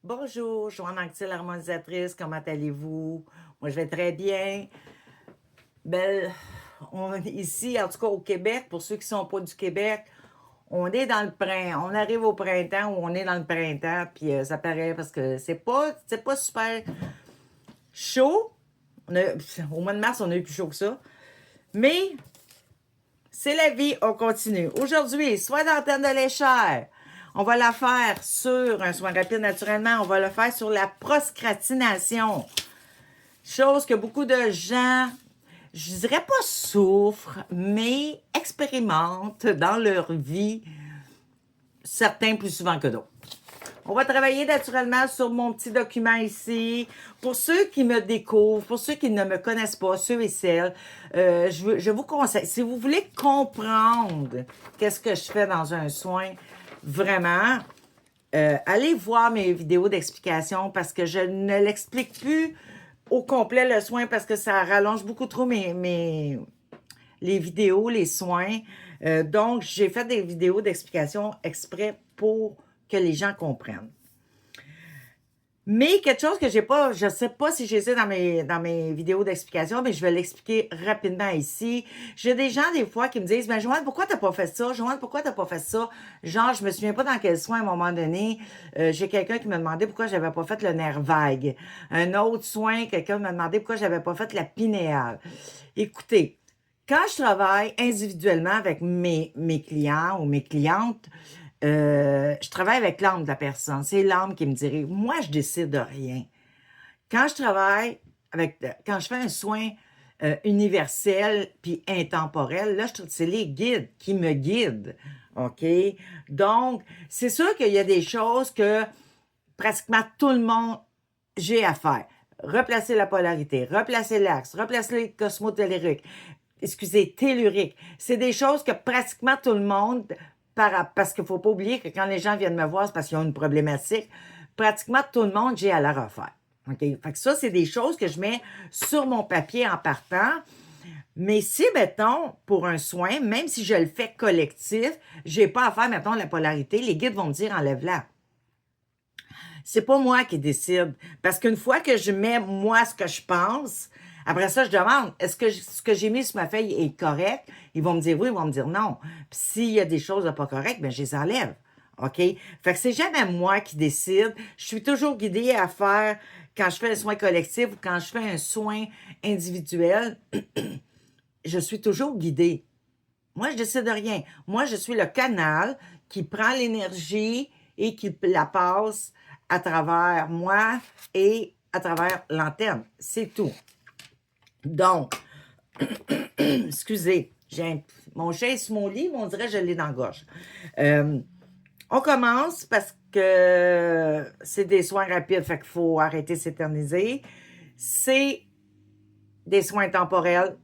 Bonjour, Joanne Anctil, harmonisatrice, comment allez-vous? Moi, je vais très bien. Ben, ici, en tout cas au Québec, pour ceux qui ne sont pas du Québec, on est dans le printemps, on arrive au printemps ou on est dans le printemps, puis ça paraît parce que c'est pas super chaud. Au mois de mars, on a eu plus chaud que ça. Mais c'est la vie, on continue. Aujourd'hui, soin d'antenne de l'échelle. On va la faire sur un soin rapide naturellement. On va le faire sur la procrastination. Chose que beaucoup de gens, je dirais pas souffrent, mais expérimentent dans leur vie, certains plus souvent que d'autres. On va travailler naturellement sur mon petit document ici. Pour ceux qui me découvrent, pour ceux qui ne me connaissent pas, ceux et celles, je vous conseille, si vous voulez comprendre qu'est-ce que je fais dans un soin, vraiment, allez voir mes vidéos d'explication parce que je ne l'explique plus au complet le soin parce que ça rallonge beaucoup trop les vidéos, les soins. Donc, j'ai fait des vidéos d'explication exprès pour que les gens comprennent. Mais quelque chose que j'ai pas, je sais pas si j'ai ça dans mes vidéos d'explication, mais je vais l'expliquer rapidement ici. J'ai des gens, des fois, qui me disent, ben, Joanne, pourquoi t'as pas fait ça? Joanne, pourquoi t'as pas fait ça? Genre, je me souviens pas dans quel soin, à un moment donné, j'ai quelqu'un qui me demandait pourquoi j'avais pas fait le nerf vague. Un autre soin, quelqu'un m'a demandé pourquoi j'avais pas fait la pinéale. Écoutez, quand je travaille individuellement avec mes clients ou mes clientes, je travaille avec l'âme de la personne. C'est l'âme qui me dirige. Moi, je décide de rien. Quand je travaille quand je fais un soin universel puis intemporel, là, c'est les guides qui me guident. OK? Donc, c'est sûr qu'il y a des choses que pratiquement tout le monde, j'ai à faire. Replacer la polarité, replacer l'axe, replacer les cosmotelluriques, tellurique. C'est des choses que pratiquement tout le monde, parce qu'il ne faut pas oublier que quand les gens viennent me voir, c'est parce qu'ils ont une problématique. Pratiquement tout le monde, j'ai à la refaire. OK? Fait que ça, c'est des choses que je mets sur mon papier en partant. Mais si, mettons, pour un soin, même si je le fais collectif, j'ai pas à faire, mettons, la polarité, les guides vont me dire enlève-la. C'est pas moi qui décide. Parce qu'une fois que je mets moi ce que je pense, après ça, je demande, est-ce que ce que j'ai mis sur ma feuille est correct? Ils vont me dire oui, ils vont me dire non. Puis s'il y a des choses pas correctes, ben je les enlève. OK? Fait que c'est jamais moi qui décide. Je suis toujours guidée à faire, quand je fais un soin collectif ou quand je fais un soin individuel, je suis toujours guidée. Moi, je décide de rien. Moi, je suis le canal qui prend l'énergie et qui la passe à travers moi et à travers l'antenne. C'est tout. Donc, excusez, mon chat est sur mon lit, mais on dirait que je l'ai dans la gorge. On commence parce que c'est des soins rapides, fait qu'il faut arrêter de s'éterniser. C'est des soins temporels,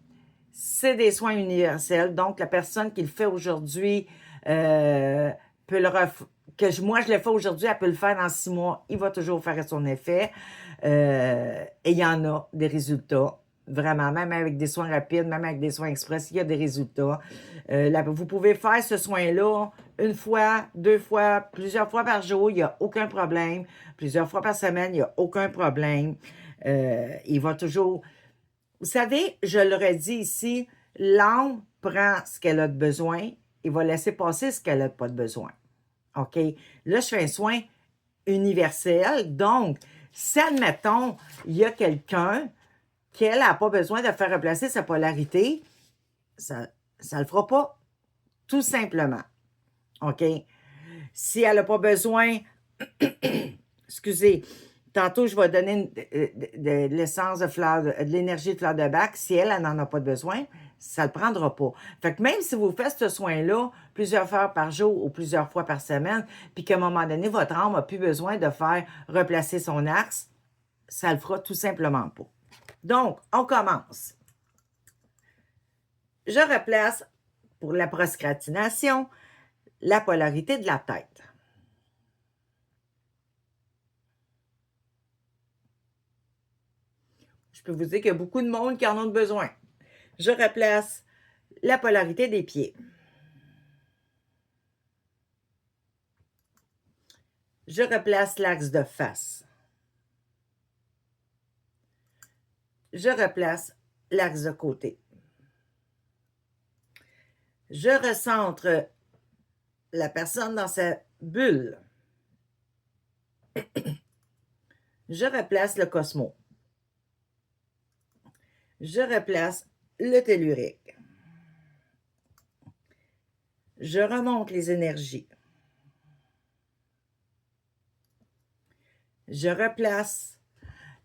c'est des soins universels. Donc, la personne qui le fait aujourd'hui peut moi, je le fais aujourd'hui, elle peut le faire dans 6 mois. Il va toujours faire son effet. Et il y en a des résultats. Vraiment, même avec des soins rapides, même avec des soins express, il y a des résultats. Vous pouvez faire ce soin-là une fois, 2 fois, plusieurs fois par jour, il n'y a aucun problème. Plusieurs fois par semaine, il n'y a aucun problème. Il va toujours vous savez, je le redis ici, l'âme prend ce qu'elle a de besoin et va laisser passer ce qu'elle n'a pas de besoin. OK? Là, je fais un soin universel. Donc, si, admettons, il y a quelqu'un qu'elle n'a pas besoin de faire replacer sa polarité, ça ne le fera pas, tout simplement. OK? Si elle n'a pas besoin, excusez, tantôt, je vais donner de l'essence de fleur, de l'énergie de fleur de bac. Si elle n'en a pas besoin, ça ne le prendra pas. Fait que même si vous faites ce soin-là plusieurs fois par jour ou plusieurs fois par semaine, puis qu'à un moment donné, votre âme n'a plus besoin de faire replacer son axe, ça le fera tout simplement pas. Donc, on commence. Je replace, pour la procrastination, la polarité de la tête. Je peux vous dire qu'il y a beaucoup de monde qui en ont besoin. Je replace la polarité des pieds. Je replace l'axe de face. Je replace l'axe de côté. Je recentre la personne dans sa bulle. Je replace le cosmo. Je replace le tellurique. Je remonte les énergies. Je replace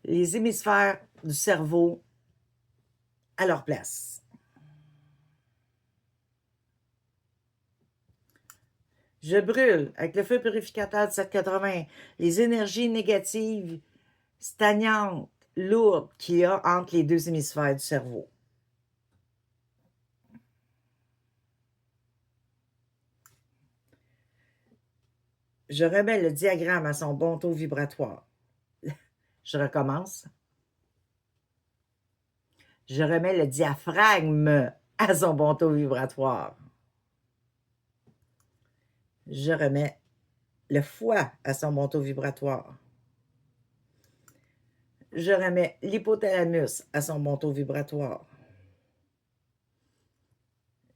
les hémisphères du cerveau à leur place. Je brûle avec le feu purificateur de 780 les énergies négatives, stagnantes, lourdes qu'il y a entre les deux hémisphères du cerveau. Je remets le diagramme à son bon taux vibratoire. Je recommence. Je remets le diaphragme à son bon taux vibratoire. Je remets le foie à son bon taux vibratoire. Je remets l'hypothalamus à son bon taux vibratoire.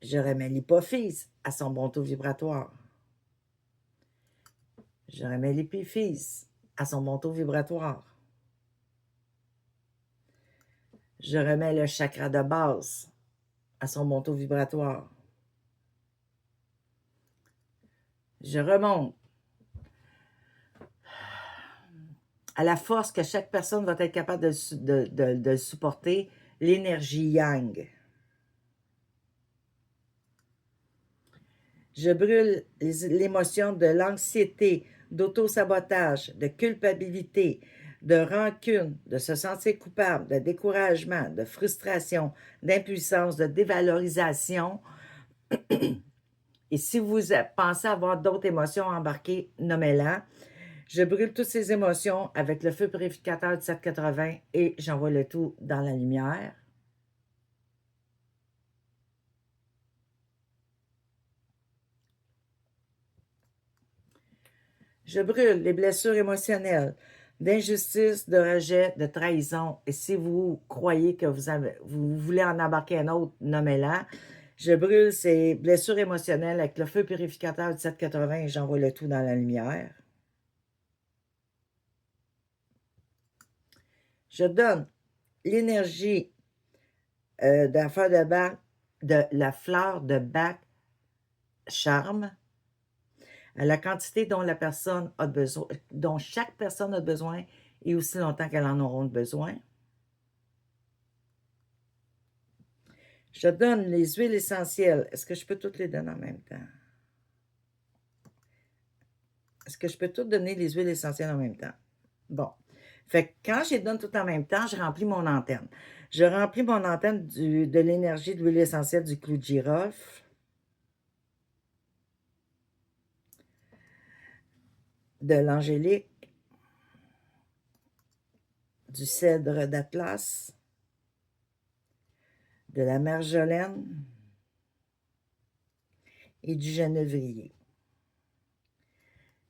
Je remets l'hypophyse à son bon taux vibratoire. Je remets l'épiphyse à son bon taux vibratoire. Je remets le chakra de base à son bon taux vibratoire. Je remonte à la force que chaque personne va être capable de supporter, l'énergie yang. Je brûle l'émotion de l'anxiété, d'auto-sabotage, de culpabilité, de rancune, de se sentir coupable, de découragement, de frustration, d'impuissance, de dévalorisation. Et si vous pensez avoir d'autres émotions embarquées, nommez-les. Je brûle toutes ces émotions avec le feu purificateur de 780 et j'envoie le tout dans la lumière. Je brûle les blessures émotionnelles, d'injustice, de rejet, de trahison. Et si vous croyez que vous voulez en embarquer un autre, nommez-la. Je brûle ces blessures émotionnelles avec le feu purificateur de 780 et j'envoie le tout dans la lumière. Je donne l'énergie de la fleur de bac charme à la quantité dont la personne a besoin, dont chaque personne a besoin et aussi longtemps qu'elle en aura besoin. Je donne les huiles essentielles. Est-ce que je peux toutes les donner en même temps? Est-ce que je peux toutes donner les huiles essentielles en même temps? Bon. Fait que quand je les donne tout en même temps, je remplis mon antenne. Je remplis mon antenne de l'énergie de l'huile essentielle du clou de girofle, de l'angélique, du cèdre d'Atlas, de la marjolaine et du genévrier.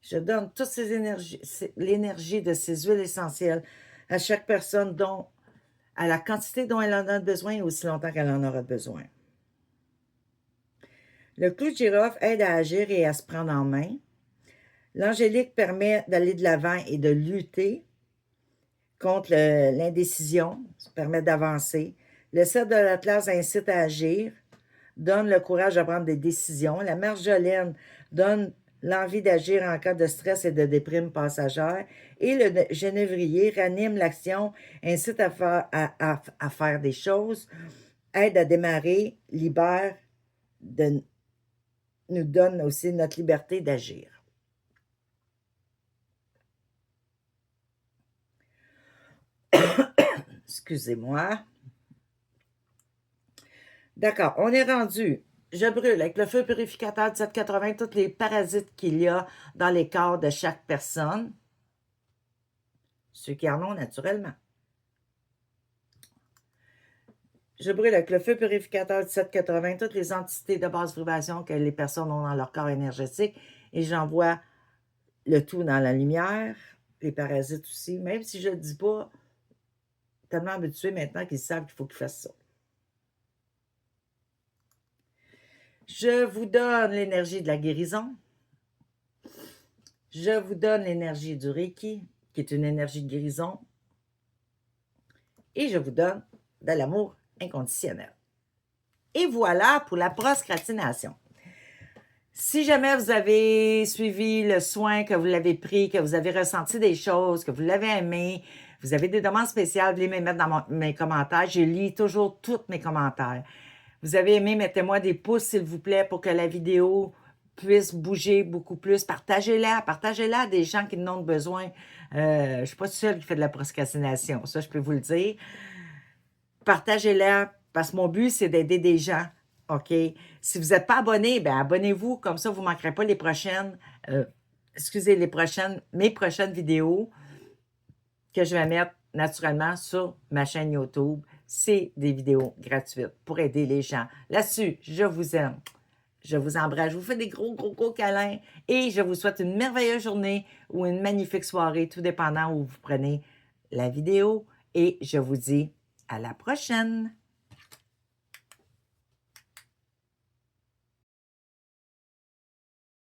Je donne toutes ces énergies, l'énergie de ces huiles essentielles à chaque personne à la quantité dont elle en a besoin et aussi longtemps qu'elle en aura besoin. Le clou de girofle aide à agir et à se prendre en main. L'angélique permet d'aller de l'avant et de lutter contre l'indécision, ça permet d'avancer. Le cèdre de l'Atlas incite à agir, donne le courage de prendre des décisions. La marjolaine donne l'envie d'agir en cas de stress et de déprime passagère. Et le genévrier ranime l'action, incite à faire des choses, aide à démarrer, libère, nous donne aussi notre liberté d'agir. Excusez-moi. D'accord, on est rendu. Je brûle avec le feu purificateur de 780 tous les parasites qu'il y a dans les corps de chaque personne. Ceux qui en ont naturellement. Je brûle avec le feu purificateur de 780 toutes les entités de basse vibration que les personnes ont dans leur corps énergétique et j'envoie le tout dans la lumière, les parasites aussi, même si je ne le dis pas, tellement habitués maintenant qu'ils savent qu'il faut qu'ils fassent ça. Je vous donne l'énergie de la guérison. Je vous donne l'énergie du Reiki, qui est une énergie de guérison. Et je vous donne de l'amour inconditionnel. Et voilà pour la procrastination. Si jamais vous avez suivi le soin, que vous l'avez pris, que vous avez ressenti des choses, que vous l'avez aimé, vous avez des demandes spéciales, vous voulez me mettre dans mes commentaires. Je lis toujours tous mes commentaires. Vous avez aimé, mettez-moi des pouces, s'il vous plaît, pour que la vidéo puisse bouger beaucoup plus. Partagez-la à des gens qui en ont besoin. Je ne suis pas seule qui fait de la procrastination, ça, je peux vous le dire. Partagez-la, parce que mon but, c'est d'aider des gens. OK? Si vous n'êtes pas abonné, bien abonnez-vous, comme ça, vous ne manquerez pas mes prochaines vidéos que je vais mettre naturellement sur ma chaîne YouTube. C'est des vidéos gratuites pour aider les gens. Là-dessus, je vous aime. Je vous embrasse. Je vous fais des gros, gros, gros câlins et je vous souhaite une merveilleuse journée ou une magnifique soirée, tout dépendant où vous prenez la vidéo. Et je vous dis à la prochaine.